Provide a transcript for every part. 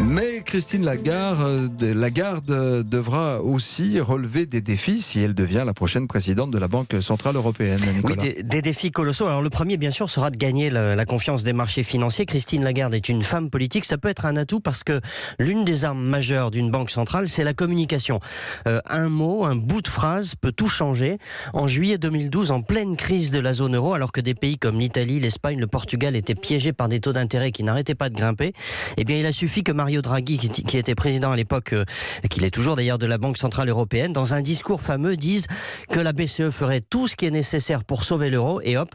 Mais Christine Lagarde devra aussi relever des défis si elle devient la prochaine présidente de la Banque Centrale Européenne. Oui, Nicolas. des défis colossaux. Alors le premier, bien sûr, sera de gagner la confiance des marchés financiers. Christine Lagarde est une femme politique. Ça peut être un atout parce que l'une des armes majeures d'une banque centrale, c'est la communication. Un mot, un bout de phrase peut tout changer. En juillet 2012, en pleine crise de la zone euro, alors que des pays comme l'Italie, l'Espagne, le Portugal étaient piégés par des taux d'intérêt qui n'arrêtaient pas de grimper, eh bien il a suffi que Mario Draghi, qui était président à l'époque, qu'il est toujours d'ailleurs, de la Banque Centrale Européenne, dans un discours fameux, dise que la BCE ferait tout ce qui est nécessaire pour sauver l'euro, et hop,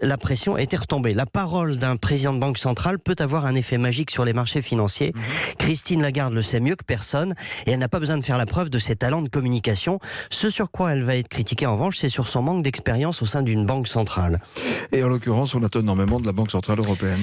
la pression était retombée. La parole d'un président de banque centrale peut avoir un effet magique sur les marchés financiers. Christine Lagarde le sait mieux que personne, et elle n'a pas besoin de faire la preuve de ses talents de communication. Ce sur quoi elle va être critiquée en revanche, c'est sur son manque d'expérience au sein d'une banque centrale. Et en l'occurrence, on attend énormément de la Banque Centrale Européenne.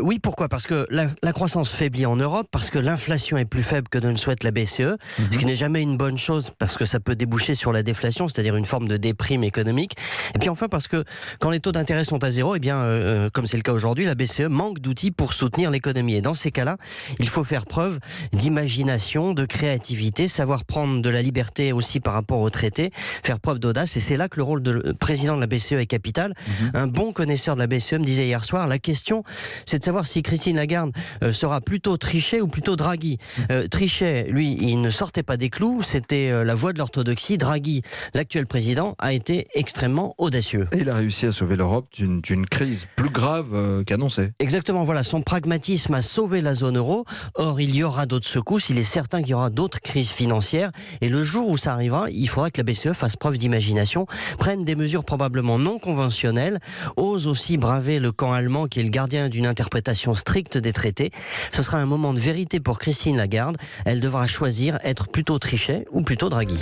Oui, pourquoi ? Parce que la croissance faiblit en Europe, parce que l'inflation est plus faible que ne le souhaite la BCE, ce qui n'est jamais une bonne chose, parce que ça peut déboucher sur la déflation, c'est-à-dire une forme de déprime économique. Et puis enfin, parce que quand les taux d'intérêt sont à zéro, eh bien, comme c'est le cas aujourd'hui, la BCE manque d'outils pour soutenir l'économie. Et dans ces cas-là, il faut faire preuve d'imagination, de créativité, savoir prendre de la liberté aussi par rapport au traité, faire preuve d'audace. Et c'est là que le rôle de président de la BCE est capital. Un bon connaisseur de la BCE me disait hier soir, la question, c'est de savoir si Christine Lagarde sera plutôt Trichet ou plutôt Draghi. Trichet, lui, il ne sortait pas des clous, c'était la voie de l'orthodoxie. Draghi, l'actuel président, a été extrêmement audacieux. Et il a réussi à sauver l'Europe d'une crise plus grave qu'annoncée. Exactement, voilà, son pragmatisme a sauvé la zone euro. Or, il y aura d'autres secousses, il est certain qu'il y aura d'autres crises financières. Et le jour où ça arrivera, il faudra que la BCE fasse preuve d'imagination, prenne des mesures probablement non conventionnelles, ose aussi braver le camp allemand qui est le gardien d'une interprétation stricte des traités. Ce sera un moment de vérité pour Christine Lagarde. Elle devra choisir, être plutôt Trichet ou plutôt Draghi.